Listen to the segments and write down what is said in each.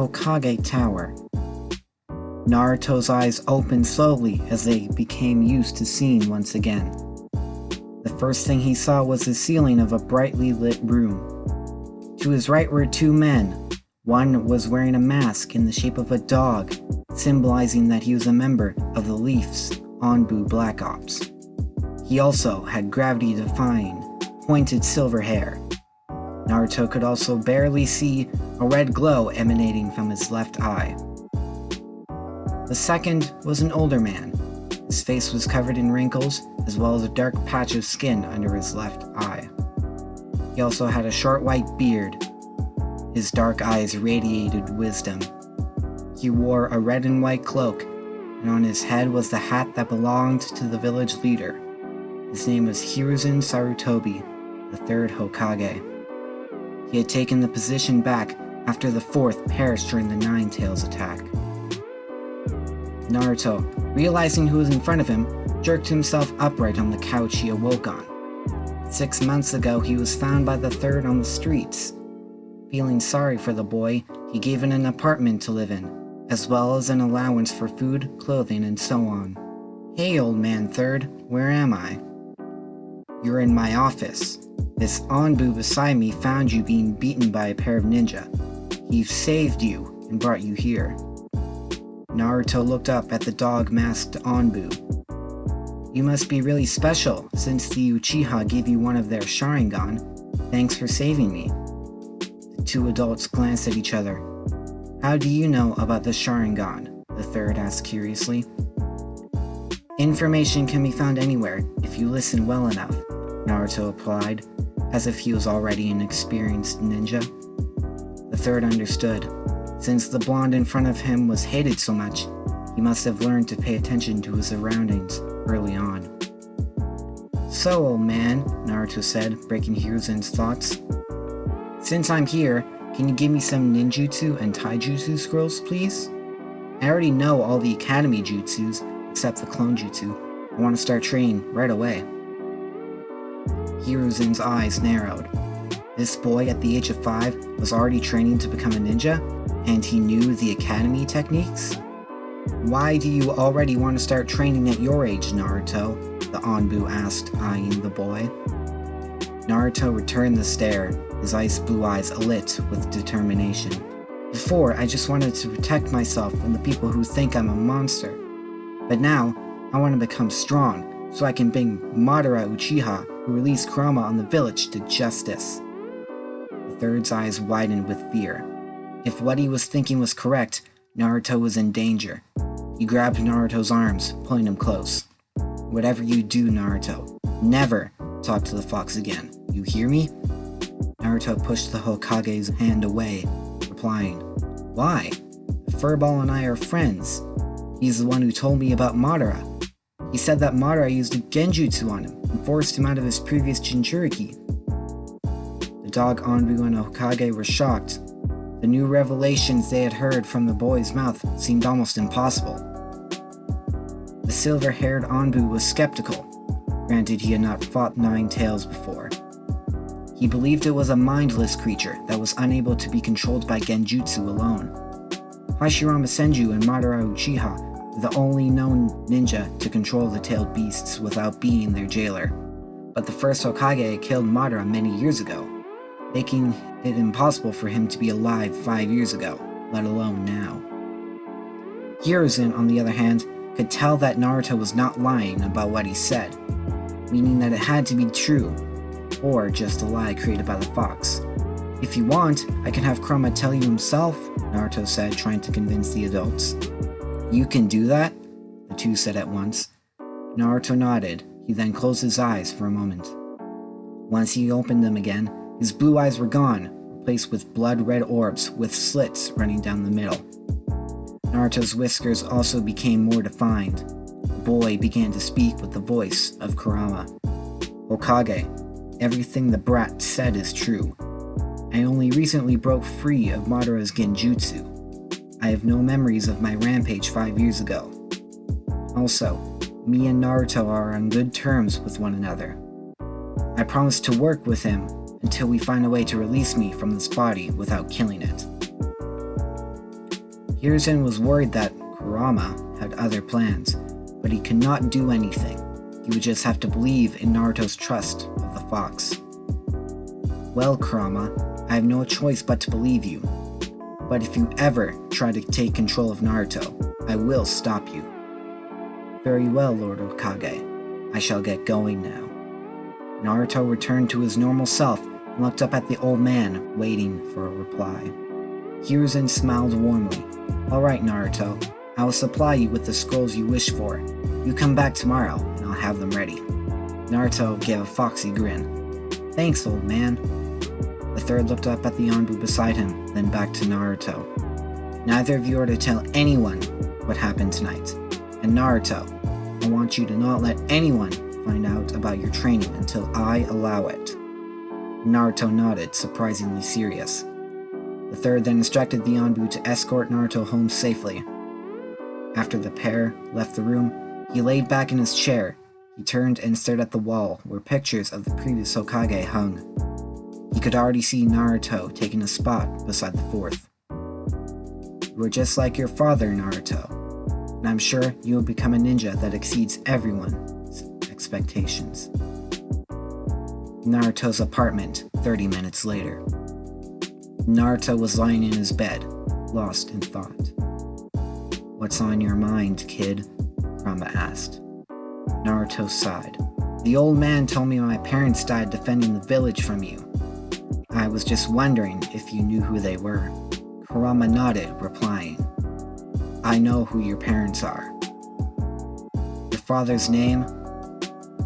Hokage Tower. Naruto's eyes opened slowly as they became used to seeing once again. The first thing he saw was the ceiling of a brightly lit room. To his right were two men. One was wearing a mask in the shape of a dog, symbolizing that he was a member of the Leaf's Anbu Black Ops. He also had gravity-defying, pointed silver hair. Naruto could also barely see a red glow emanating from his left eye. The second was an older man. His face was covered in wrinkles, as well as a dark patch of skin under his left eye. He also had a short white beard. His dark eyes radiated wisdom. He wore a red and white cloak, and on his head was the hat that belonged to the village leader. His name was Hiruzen Sarutobi, the third Hokage. He had taken the position back after the fourth perished during the Nine Tails attack. Naruto, realizing who was in front of him, jerked himself upright on the couch he awoke on. 6 months ago, he was found by the third on the streets. Feeling sorry for the boy, he gave him an apartment to live in, as well as an allowance for food, clothing, and so on. Hey, old man third, where am I? You're in my office. This Anbu beside me found you being beaten by a pair of ninja. He saved you and brought you here. Naruto looked up at the dog-masked Anbu. You must be really special, since the Uchiha gave you one of their Sharingan. Thanks for saving me. The two adults glanced at each other. How do you know about the Sharingan? The third asked curiously. Information can be found anywhere, if you listen well enough, Naruto replied, as if he was already an experienced ninja. The third understood. Since the blonde in front of him was hated so much, he must have learned to pay attention to his surroundings early on. So, old man, Naruto said, breaking Hiruzen's thoughts. Since I'm here, can you give me some ninjutsu and taijutsu scrolls, please? I already know all the academy jutsus, except the clone jutsu. I want to start training right away. Hiruzen's eyes narrowed. This boy at the age of 5 was already training to become a ninja, and he knew the academy techniques? Why do you already want to start training at your age, Naruto? The Anbu asked, eyeing the boy. Naruto returned the stare, his ice blue eyes alit with determination. Before, I just wanted to protect myself from the people who think I'm a monster. But now, I want to become strong, so I can bring Madara Uchiha, who released Kurama on the village, to justice. The third's eyes widened with fear. If what he was thinking was correct, Naruto was in danger. He grabbed Naruto's arms, pulling him close. Whatever you do, Naruto, never talk to the fox again. You hear me? Naruto pushed the Hokage's hand away, replying, Why? The furball and I are friends. He's the one who told me about Madara. He said that Madara used a genjutsu on him and forced him out of his previous Jinchuriki. The dog Anbu and Hokage were shocked. The new revelations they had heard from the boy's mouth seemed almost impossible. The silver-haired Anbu was skeptical. Granted, he had not fought Nine Tails before. He believed it was a mindless creature that was unable to be controlled by genjutsu alone. Hashirama Senju and Madara Uchiha were the only known ninja to control the tailed beasts without being their jailer. But the first Hokage killed Madara many years ago, making it impossible for him to be alive 5 years ago, let alone now. Hiruzen, on the other hand, could tell that Naruto was not lying about what he said, meaning that it had to be true, or just a lie created by the fox. If you want, I can have Kurama tell you himself, Naruto said, trying to convince the adults. You can do that? The two said at once. Naruto nodded. He then closed his eyes for a moment. Once he opened them again, his blue eyes were gone, replaced with blood-red orbs with slits running down the middle. Naruto's whiskers also became more defined. The boy began to speak with the voice of Kurama. Hokage, everything the brat said is true. I only recently broke free of Madara's genjutsu. I have no memories of my rampage 5 years ago. Also, me and Naruto are on good terms with one another. I promise to work with him until we find a way to release me from this body without killing it. Hiruzen was worried that Kurama had other plans, but he could not do anything. He would just have to believe in Naruto's trust of the fox. Well, Kurama, I have no choice but to believe you. But if you ever try to take control of Naruto, I will stop you. Very well, Lord Hokage. I shall get going now. Naruto returned to his normal self and looked up at the old man, waiting for a reply. Hiruzen smiled warmly. All right, Naruto. I will supply you with the scrolls you wish for. You come back tomorrow, and I'll have them ready. Naruto gave a foxy grin. Thanks, old man. The third looked up at the Anbu beside him, then back to Naruto. Neither of you are to tell anyone what happened tonight. And Naruto, I want you to not let anyone find out about your training until I allow it. Naruto nodded, surprisingly serious. The third then instructed the Anbu to escort Naruto home safely. After the pair left the room, he laid back in his chair. He turned and stared at the wall where pictures of the previous Hokage hung. He could already see Naruto taking a spot beside the fourth. You are just like your father, Naruto, and I'm sure you will become a ninja that exceeds everyone's expectations. Naruto's apartment, 30 minutes later. Naruto was lying in his bed, lost in thought. What's on your mind, kid? Kurama asked. Naruto sighed. The old man told me my parents died defending the village from you. I was just wondering if you knew who they were. Kurama nodded, replying, I know who your parents are. Your father's name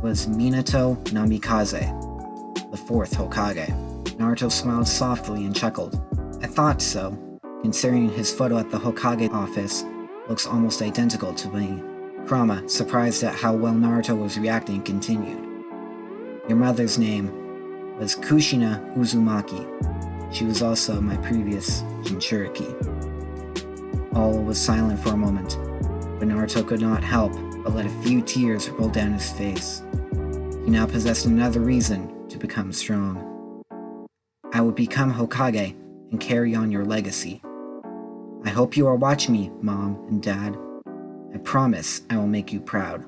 was Minato Namikaze, the fourth Hokage. Naruto smiled softly and chuckled. I thought so, considering his photo at the Hokage office looks almost identical to me. Kurama, surprised at how well Naruto was reacting, continued. Your mother's name was Kushina Uzumaki. She was also my previous Jinchuriki. All was silent for a moment, but Naruto could not help but let a few tears roll down his face. He now possessed another reason to become strong. I will become Hokage and carry on your legacy. I hope you are watching me, Mom and Dad. I promise I will make you proud.